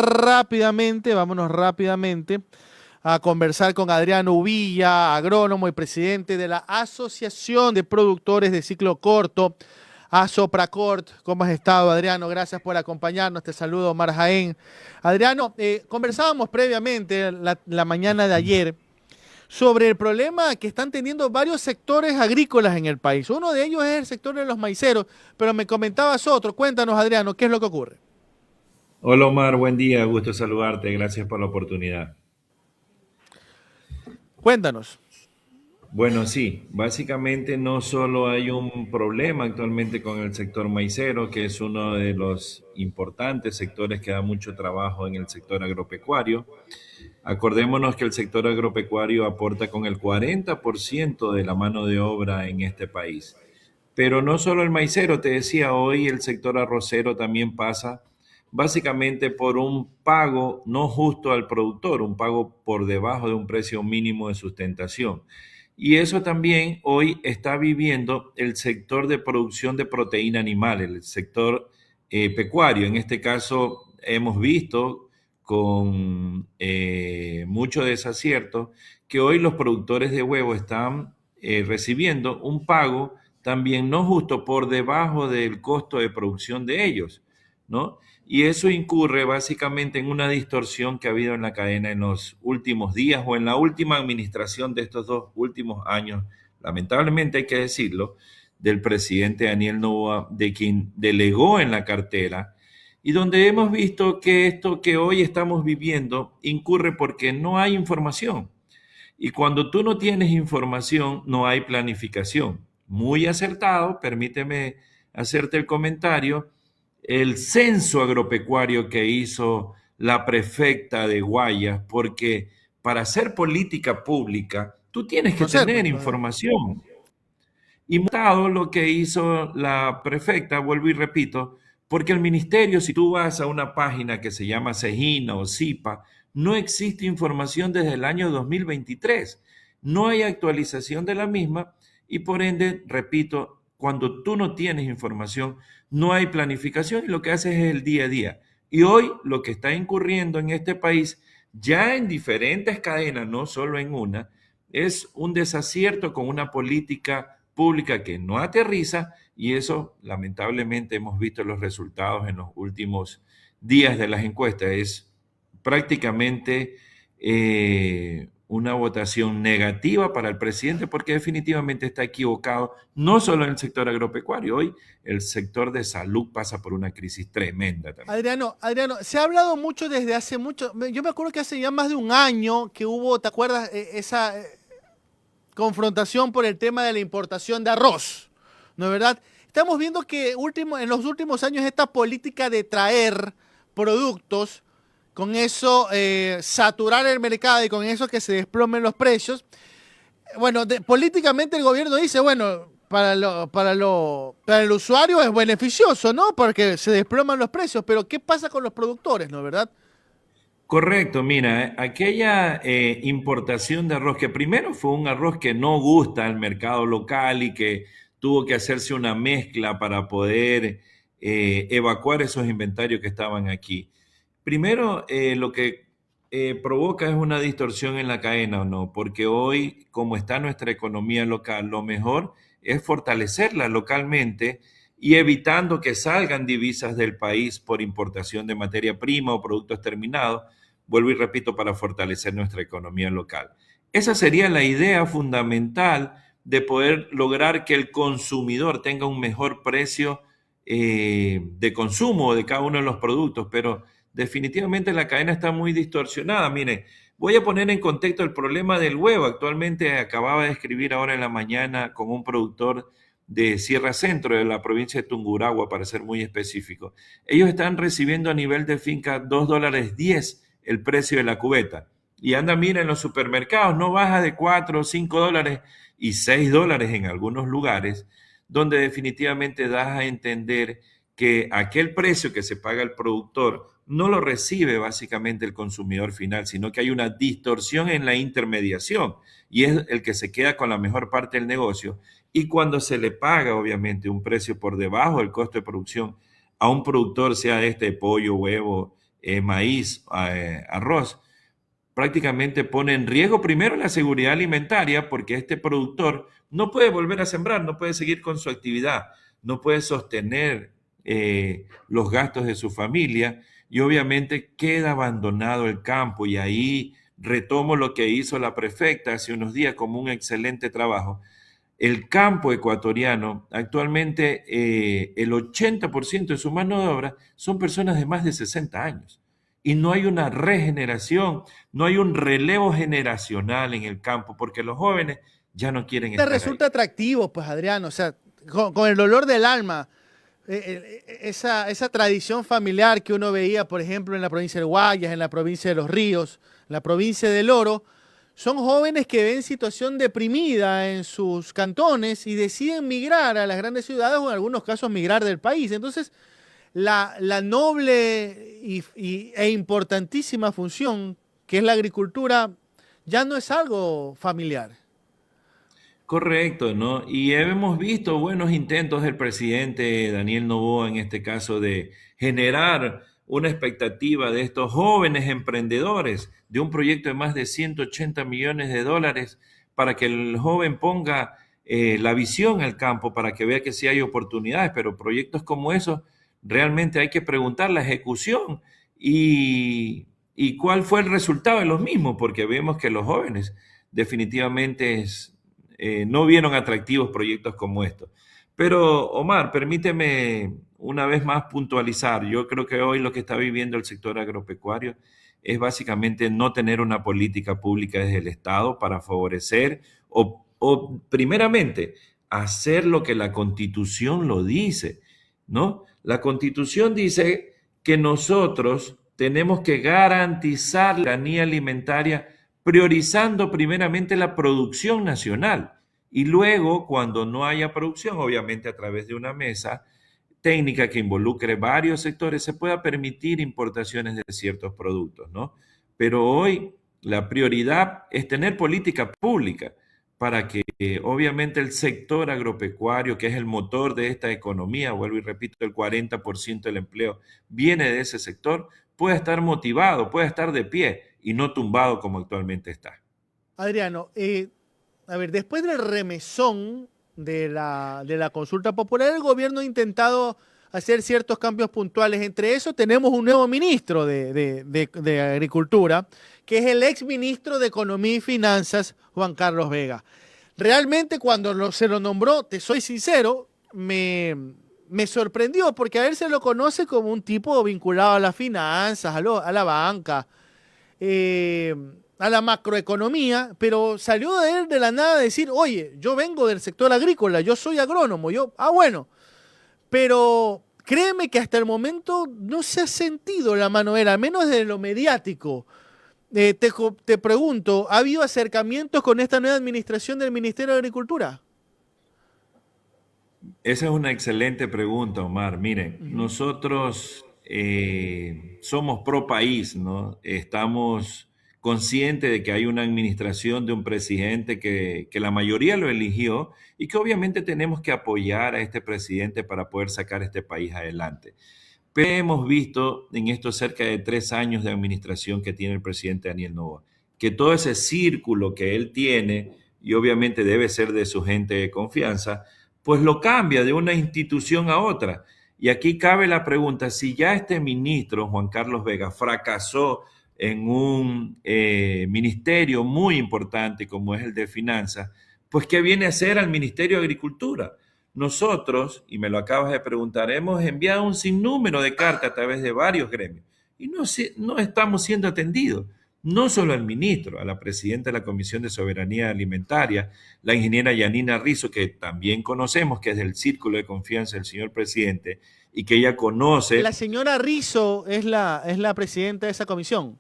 vámonos rápidamente a conversar con Adriano Uvilla, agrónomo y presidente de la Asociación de Productores de Ciclo Corto, ASOPRACORT. ¿Cómo has estado, Adriano? Gracias por acompañarnos. Te saludo, Omar Jaén. Adriano, conversábamos previamente la mañana de ayer sobre el problema que están teniendo varios sectores agrícolas en el país. Uno de ellos es el sector de los maiceros, pero me comentabas otro. Cuéntanos, Adriano, ¿qué es lo que ocurre? Hola Omar, buen día, gusto saludarte, gracias por la oportunidad. Cuéntanos. Bueno, sí, básicamente no solo hay un problema actualmente con el sector maicero, que es uno de los importantes sectores que da mucho trabajo en el sector agropecuario. Acordémonos que el sector agropecuario aporta con el 40% de la mano de obra en este país. Pero no solo el maicero, te decía, hoy el sector arrocero también pasa básicamente por un pago no justo al productor, un pago por debajo de un precio mínimo de sustentación. Y eso también hoy está viviendo el sector de producción de proteína animal, el sector pecuario. En este caso hemos visto con mucho desacierto que hoy los productores de huevo están recibiendo un pago también no justo por debajo del costo de producción de ellos, ¿no? Y eso incurre básicamente en una distorsión que ha habido en la cadena en los últimos días o en la última administración de estos 2 últimos años, lamentablemente hay que decirlo, del presidente Daniel Noboa, de quien delegó en la cartera, y donde hemos visto que esto que hoy estamos viviendo incurre porque no hay información. Y cuando tú no tienes información, no hay planificación. Muy acertado, permíteme hacerte el comentario, el censo agropecuario que hizo la prefecta de Guayas, porque para hacer política pública, tú tienes que Conocer, pues, tener información. Y mostrado lo que hizo la prefecta, vuelvo y repito, porque el ministerio, si tú vas a una página que se llama Cegina o CIPA, no existe información desde el año 2023. No hay actualización de la misma y por ende, repito, cuando tú no tienes información, no hay planificación y lo que haces es el día a día. Y hoy lo que está incurriendo en este país, ya en diferentes cadenas, no solo en una, es un desacierto con una política pública que no aterriza y eso lamentablemente hemos visto los resultados en los últimos días de las encuestas. Es prácticamente una votación negativa para el presidente porque definitivamente está equivocado, no solo en el sector agropecuario, hoy el sector de salud pasa por una crisis tremenda también. Adriano, se ha hablado mucho desde hace mucho. Yo me acuerdo que hace ya más de un año que hubo, ¿te acuerdas? Esa confrontación por el tema de la importación de arroz, ¿no es verdad? Estamos viendo que en los últimos años esta política de traer productos, con eso saturar el mercado y con eso que se desplomen los precios. Bueno, políticamente el gobierno dice, bueno, para el usuario es beneficioso, ¿no? Porque se desploman los precios, pero ¿qué pasa con los productores, no es verdad? Correcto, mira, aquella importación de arroz, que primero fue un arroz que no gusta al mercado local y que tuvo que hacerse una mezcla para poder evacuar esos inventarios que estaban aquí. Primero, lo que provoca es una distorsión en la cadena, ¿o no? Porque hoy, como está nuestra economía local, lo mejor es fortalecerla localmente y evitando que salgan divisas del país por importación de materia prima o productos terminados, vuelvo y repito, para fortalecer nuestra economía local. Esa sería la idea fundamental de poder lograr que el consumidor tenga un mejor precio de consumo de cada uno de los productos, pero definitivamente la cadena está muy distorsionada. Mire, voy a poner en contexto el problema del huevo. Actualmente acababa de escribir ahora en la mañana con un productor de Sierra Centro, de la provincia de Tungurahua, para ser muy específico. Ellos están recibiendo a nivel de finca $2.10 el precio de la cubeta. Y anda, mira, en los supermercados no baja de 4 o 5 dólares y $6 en algunos lugares, donde definitivamente das a entender que aquel precio que se paga el productor no lo recibe básicamente el consumidor final, sino que hay una distorsión en la intermediación y es el que se queda con la mejor parte del negocio. Y cuando se le paga, obviamente, un precio por debajo del costo de producción a un productor, sea este pollo, huevo, maíz, arroz, prácticamente pone en riesgo primero la seguridad alimentaria porque este productor no puede volver a sembrar, no puede seguir con su actividad, no puede sostener los gastos de su familia y obviamente queda abandonado el campo y ahí retomo lo que hizo la prefecta hace unos días como un excelente trabajo. El campo ecuatoriano, actualmente el 80% de su mano de obra son personas de más de 60 años. Y no hay una regeneración, no hay un relevo generacional en el campo, porque los jóvenes ya no quieren Te estar ahí. resulta atractivo, pues Adrián, o sea, con el dolor del alma, esa tradición familiar que uno veía, por ejemplo, en la provincia de Guayas, en la provincia de Los Ríos, en la provincia del Oro, son jóvenes que ven situación deprimida en sus cantones y deciden migrar a las grandes ciudades o en algunos casos migrar del país. Entonces, la noble e importantísima función que es la agricultura ya no es algo familiar. Correcto, ¿no? Y hemos visto buenos intentos del presidente Daniel Noboa en este caso de generar una expectativa de estos jóvenes emprendedores de un proyecto de más de 180 millones de dólares para que el joven ponga la visión al campo, para que vea que sí hay oportunidades, pero proyectos como esos realmente hay que preguntar la ejecución y cuál fue el resultado de los mismos, porque vemos que los jóvenes definitivamente no vieron atractivos proyectos como estos. Pero, Omar, permíteme una vez más puntualizar. Yo creo que hoy lo que está viviendo el sector agropecuario es básicamente no tener una política pública desde el Estado para favorecer o primeramente, hacer lo que la Constitución lo dice, ¿no? La Constitución dice que nosotros tenemos que garantizar la soberanía alimentaria priorizando primeramente la producción nacional y luego, cuando no haya producción, obviamente a través de una mesa técnica que involucre varios sectores, se pueda permitir importaciones de ciertos productos, ¿no? Pero hoy la prioridad es tener política pública para que obviamente el sector agropecuario, que es el motor de esta economía, vuelvo y repito, el 40% del empleo viene de ese sector, pueda estar motivado, pueda estar de pie y no tumbado como actualmente está. Adriano, a ver, después del remesón de la consulta popular, el gobierno ha intentado hacer ciertos cambios puntuales. Entre eso tenemos un nuevo ministro de Agricultura, que es el ex ministro de Economía y Finanzas, Juan Carlos Vega. Realmente cuando se lo nombró, te soy sincero, me sorprendió porque a él se lo conoce como un tipo vinculado a las finanzas, a la banca, eh, a la macroeconomía, pero salió de él de la nada a decir, oye, yo vengo del sector agrícola, yo soy agrónomo, bueno, pero créeme que hasta el momento no se ha sentido la mano de él, al menos de lo mediático. Te pregunto, ¿ha habido acercamientos con esta nueva administración del Ministerio de Agricultura? Esa es una excelente pregunta, Omar. Miren, Ujú. nosotros somos pro país, ¿no? Estamos conscientes de que hay una administración de un presidente que la mayoría lo eligió y que obviamente tenemos que apoyar a este presidente para poder sacar este país adelante. Pero hemos visto en estos cerca de 3 años de administración que tiene el presidente Daniel Noboa, que todo ese círculo que él tiene, y obviamente debe ser de su gente de confianza, pues lo cambia de una institución a otra. Y aquí cabe la pregunta, si ya este ministro, Juan Carlos Vega, fracasó en un ministerio muy importante como es el de Finanzas, pues ¿qué viene a hacer al Ministerio de Agricultura? Nosotros, y me lo acabas de preguntar, hemos enviado un sinnúmero de cartas a través de varios gremios y no estamos siendo atendidos. No solo al ministro, a la presidenta de la Comisión de Soberanía Alimentaria, la ingeniera Yanina Rizzo, que también conocemos, que es del círculo de confianza del señor presidente y que ella La conoce, señora Rizzo es la presidenta de esa comisión.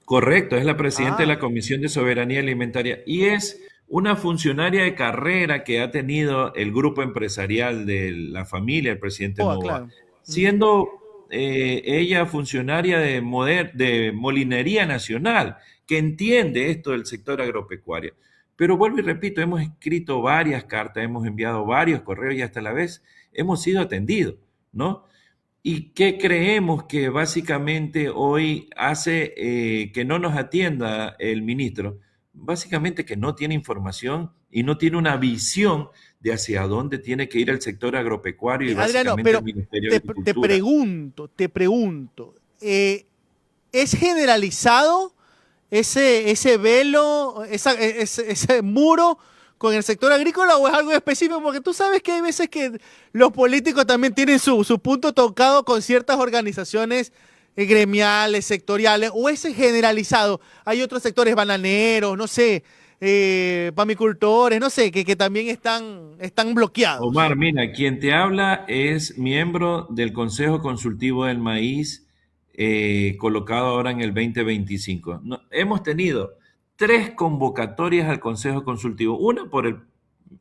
correcto, es la presidenta de la Ah, Comisión de Soberanía Alimentaria y es una funcionaria de carrera que ha tenido el grupo empresarial de la familia del presidente Novoa, claro. Ujú. siendo ella funcionaria de Molinería Nacional, que entiende esto del sector agropecuario. Pero vuelvo y repito, hemos escrito varias cartas, hemos enviado varios correos y hasta la vez hemos sido atendidos, ¿no? ¿Y qué creemos que básicamente hoy hace que no nos atienda el ministro? Básicamente que no tiene información y no tiene una visión de hacia dónde tiene que ir el sector agropecuario y Adriano, básicamente el pero Ministerio de Agricultura. te pregunto, ¿es generalizado ese velo, ese muro con el sector agrícola o es algo específico? Porque tú sabes que hay veces que los políticos también tienen su punto tocado con ciertas organizaciones gremiales, sectoriales, o es generalizado. Hay otros sectores bananeros, no sé, pamicultores, no sé, que también están bloqueados. Omar, mira, quien te habla es miembro del Consejo Consultivo del Maíz, colocado ahora en el 2025. Hemos tenido 3 convocatorias al Consejo Consultivo, una por el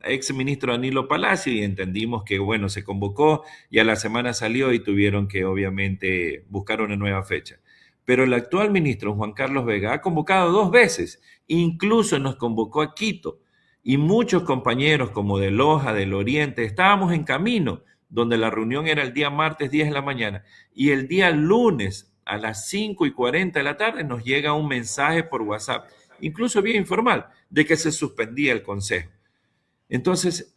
ex ministro Danilo Palacio y entendimos que, bueno, se convocó y a la semana salió y tuvieron que, obviamente, buscar una nueva fecha. Pero el actual ministro, Juan Carlos Vega, ha convocado 2 veces, incluso nos convocó a Quito y muchos compañeros como de Loja, del Oriente, estábamos en camino, donde la reunión era el día martes 10 de la mañana y el día lunes a las 5:40 de la tarde nos llega un mensaje por WhatsApp, incluso bien informal, de que se suspendía el consejo. Entonces,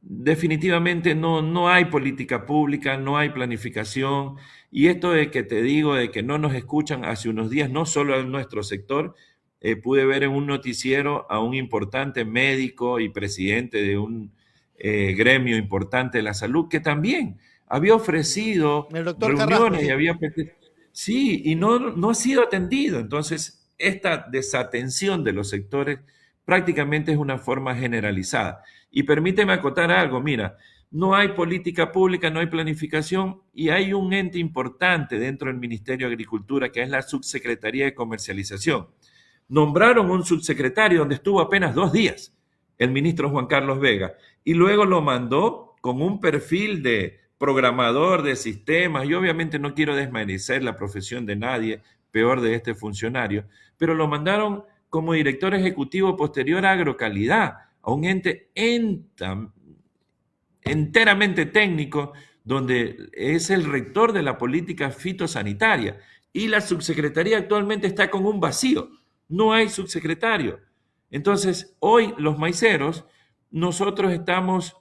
definitivamente no hay política pública, no hay planificación. Y esto de que te digo de que no nos escuchan hace unos días, no solo en nuestro sector, pude ver en un noticiero a un importante médico y presidente de un gremio importante de la salud que también había ofrecido El doctor Carrasco, reuniones y sí. había... Sí, y no ha sido atendido. Entonces, esta desatención de los sectores prácticamente es una forma generalizada. Y permíteme acotar algo, mira, no hay política pública, no hay planificación y hay un ente importante dentro del Ministerio de Agricultura que es la Subsecretaría de Comercialización. Nombraron un subsecretario donde estuvo apenas 2 días, el ministro Juan Carlos Vega, y luego lo mandó con un perfil de programador de sistemas. Yo obviamente no quiero desmerecer la profesión de nadie, peor de este funcionario, pero lo mandaron como director ejecutivo posterior a Agrocalidad, a un ente enteramente técnico, donde es el rector de la política fitosanitaria. Y la subsecretaría actualmente está con un vacío. No hay subsecretario. Entonces, hoy los maiceros, nosotros estamos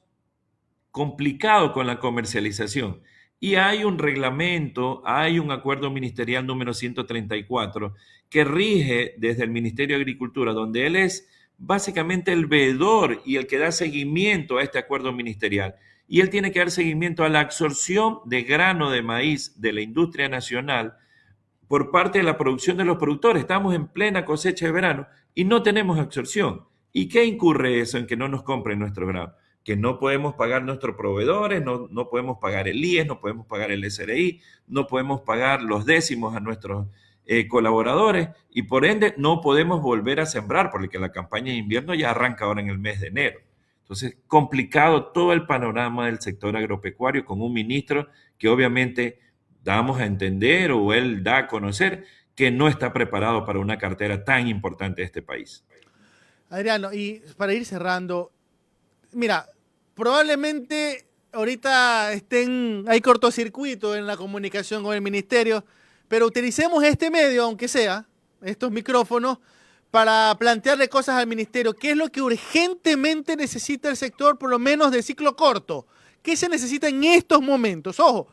complicados con la comercialización. Y hay un reglamento, hay un acuerdo ministerial número 134 que rige desde el Ministerio de Agricultura, donde él es básicamente el veedor y el que da seguimiento a este acuerdo ministerial. Y él tiene que dar seguimiento a la absorción de grano de maíz de la industria nacional por parte de la producción de los productores. Estamos en plena cosecha de verano y no tenemos absorción. ¿Y qué incurre eso en que no nos compren nuestro grano? Que no podemos pagar nuestros proveedores, no podemos pagar el IES, no podemos pagar el SRI, no podemos pagar los décimos a nuestros colaboradores y por ende no podemos volver a sembrar porque la campaña de invierno ya arranca ahora en el mes de enero. Entonces, complicado todo el panorama del sector agropecuario con un ministro que obviamente damos a entender o él da a conocer que no está preparado para una cartera tan importante de este país. Adriano, y para ir cerrando, mira, probablemente ahorita hay cortocircuito en la comunicación con el ministerio, pero utilicemos este medio, aunque sea, estos micrófonos, para plantearle cosas al ministerio. ¿Qué es lo que urgentemente necesita el sector, por lo menos de ciclo corto? ¿Qué se necesita en estos momentos? Ojo,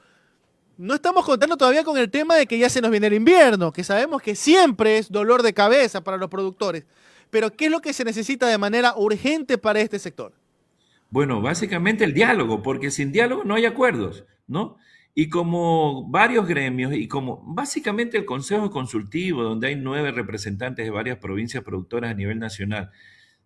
no estamos contando todavía con el tema de que ya se nos viene el invierno, que sabemos que siempre es dolor de cabeza para los productores. Pero ¿qué es lo que se necesita de manera urgente para este sector? Bueno, básicamente el diálogo, porque sin diálogo no hay acuerdos, ¿no? Y como varios gremios y como básicamente el Consejo Consultivo, donde hay 9 representantes de varias provincias productoras a nivel nacional,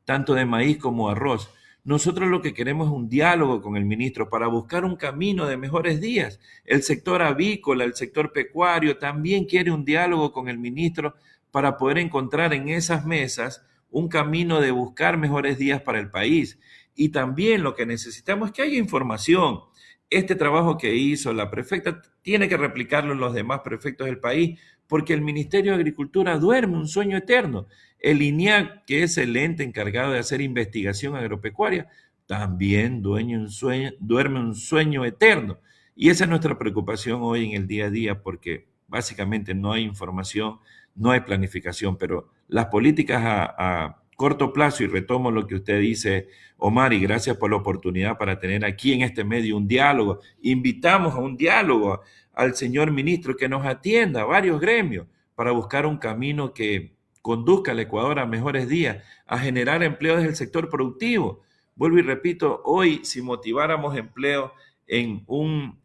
tanto de maíz como arroz, nosotros lo que queremos es un diálogo con el ministro para buscar un camino de mejores días. El sector avícola, el sector pecuario también quiere un diálogo con el ministro para poder encontrar en esas mesas un camino de buscar mejores días para el país. Y también lo que necesitamos es que haya información. Este trabajo que hizo la prefecta tiene que replicarlo en los demás prefectos del país, porque el Ministerio de Agricultura duerme un sueño eterno. El INIAC, que es el ente encargado de hacer investigación agropecuaria, también duerme un sueño eterno. Y esa es nuestra preocupación hoy en el día a día, porque básicamente no hay información, no hay planificación, pero las políticas a corto plazo, y retomo lo que usted dice, Omar, y gracias por la oportunidad para tener aquí en este medio un diálogo. Invitamos a un diálogo al señor ministro que nos atienda a varios gremios para buscar un camino que conduzca al Ecuador a mejores días, a generar empleo desde el sector productivo. Vuelvo y repito, hoy si motiváramos empleo en un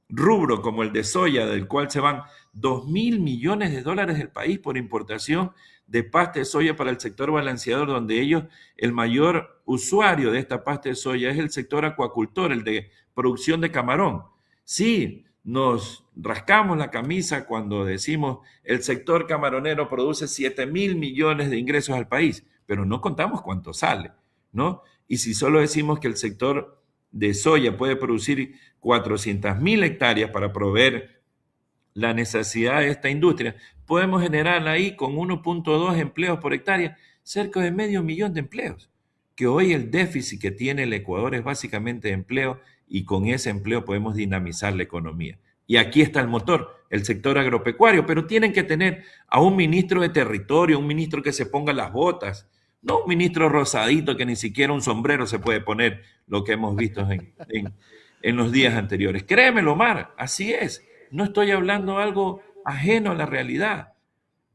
rubro como el de soya, del cual se van 2.000 millones de dólares del país por importación de pasta de soya para el sector balanceador, donde ellos, el mayor usuario de esta pasta de soya es el sector acuacultor, el de producción de camarón. Sí, nos rascamos la camisa cuando decimos el sector camaronero produce 7.000 millones de ingresos al país, pero no contamos cuánto sale, ¿no? Y si solo decimos que el sector de soya puede producir 400.000 hectáreas para proveer la necesidad de esta industria, podemos generar ahí con 1.2 empleos por hectárea cerca de 500.000 de empleos, que hoy el déficit que tiene el Ecuador es básicamente de empleo y con ese empleo podemos dinamizar la economía. Y aquí está el motor, el sector agropecuario, pero tienen que tener a un ministro de territorio, un ministro que se ponga las botas, no un ministro rosadito que ni siquiera un sombrero se puede poner, lo que hemos visto en los días anteriores. Créemelo, Omar, así es. No estoy hablando algo ajeno a la realidad.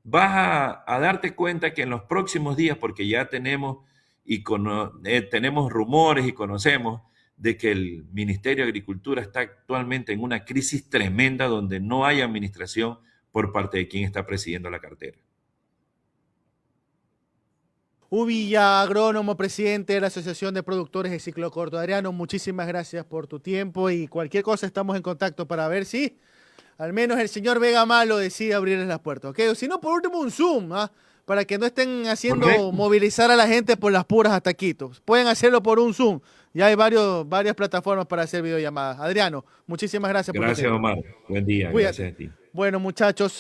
Vas a darte cuenta que en los próximos días, porque ya tenemos, tenemos rumores y conocemos de que el Ministerio de Agricultura está actualmente en una crisis tremenda donde no hay administración por parte de quien está presidiendo la cartera. Uvilla, agrónomo, presidente de la Asociación de Productores de Ciclo Corto. Adriano, muchísimas gracias por tu tiempo y cualquier cosa estamos en contacto para ver si al menos el señor Vega Malo decide abrirles las puertas, ¿ok? O si no, por último, un Zoom, ¿ah? Para que no estén haciendo Correcto. movilizar a la gente por las puras hasta Quito. Pueden hacerlo por un Zoom. Ya hay varias plataformas para hacer videollamadas. Adriano, muchísimas gracias por tu Gracias, tiempo. Omar. Buen día. Cuídate. Gracias a ti. Bueno, muchachos,